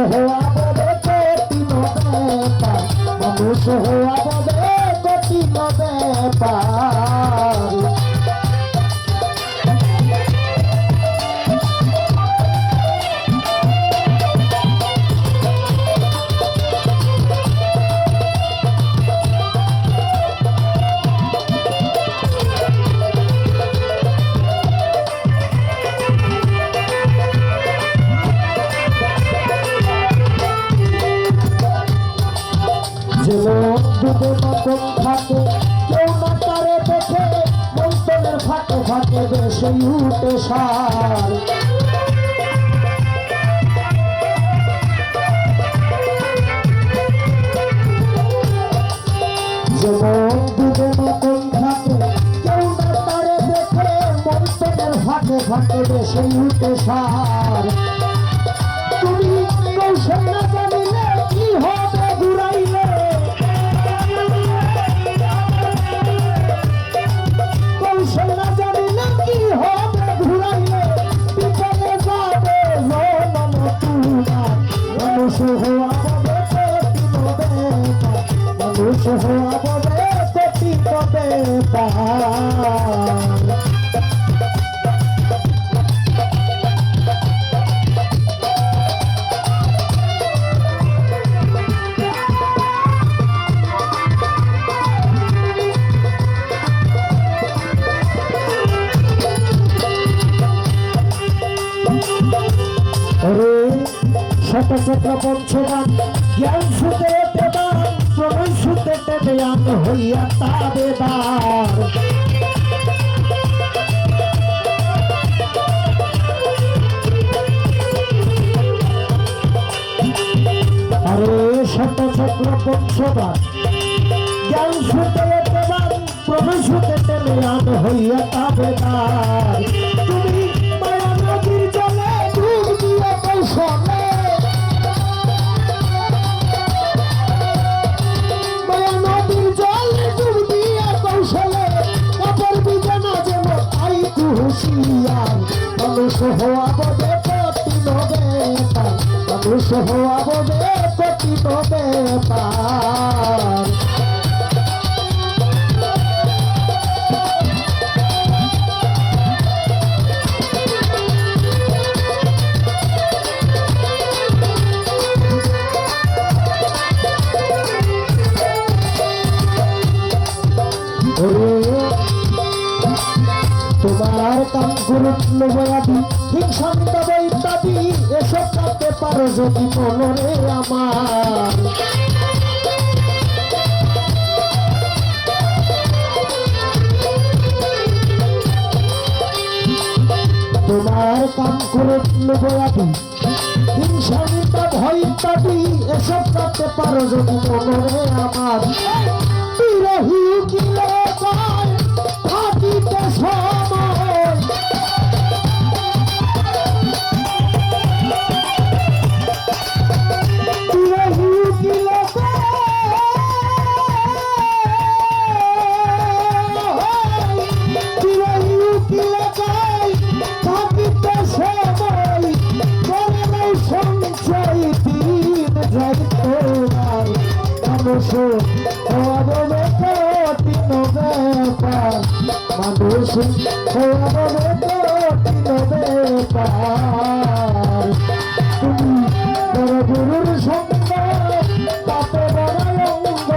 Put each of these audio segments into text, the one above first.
হওয়া বলে কঠিন ব্যাপার, মানুষ হওয়া বলে কঠিন ব্যাপার। জীবন দুধে মতন থাকে, কেউ না তারে দেখে মন্তনের ফাঁকে ফাঁকে বেশি উঠে সার। জীবন দুধে মতন থাকে, কেউ না তারে দেখে মন্তনের ফাঁকে ফাঁকে বেশি উঠে সার। তুমি কৌশল না জানিলে কি হবে ঘুরাইলে, কৌশল না জানিলে কি হবে ঘুরাইলে, বিপদে যাবে জনম তোমার। মানুষ হওয়া বলে কঠিন ব্যাপার, মানুষ হওয়া বলে কঠিন ব্যাপার। শতচক্র পঞ্চগান জ্ঞান সুতে দেবান, প্রণয় সুতে দেবান হইয়া তাবেদার। আরে শতচক্র পঞ্চগান জ্ঞান সুতে দেবান, প্রণয় সুতে দেবান হইয়া তাবেদার। তুমি মায়া নদীর জলে ডুব দিয়ে কৌশলে, মায়া নদীর জলে ডুব দিয়ে কৌশলে, কাপড় বিজে না যেন তাই হুঁশিয়ার। মানুষ হওয়া বলে কঠিন ব্যাপার, মানুষ হওয়া বলে কঠিন ব্যাপার। তোমার কাম গুরুত্ব বয়াদি হিংসা মিটাবো ইত্যাদি, এসব করতে পারো যদি মনরে আমার। তোমার কাম গুরুত্ব বয়াদি হিংসা মিটাবো ইত্যাদি, এসব করতে পারো যদি মনরে আমার। বিরোহী উকিলে কয় থাকিতে সময়, বিরোহী উকিলে বিরোহী উকিলে কয় থাকিতে সময়, করে নাই সঞ্চয় দিন যাইতে নাই। মানুষ হওয়া বলে কঠিন ব্যাপার, মানুষ হওয়া বলে কঠিন ব্যাপার। তুমি বড় গুরুর সঙ্গ তাতে বড় অঙ্গ,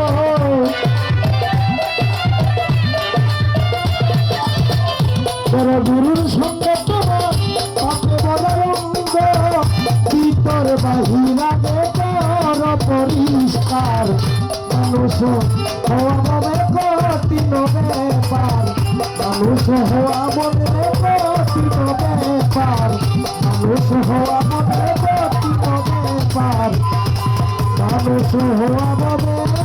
বড় গুরুর সঙ্গ তোমার তাতে বড় অঙ্গ। ভিতর বাহিরা বড় পরিষ্কার, মানুষ হওয়া বলে কঠিন ব্যাপার, মানুষ হওয়া বলে কঠিন ব্যাপার, মানুষ হওয়া বলে কঠিন ব্যাপার, মানুষ হওয়া বলে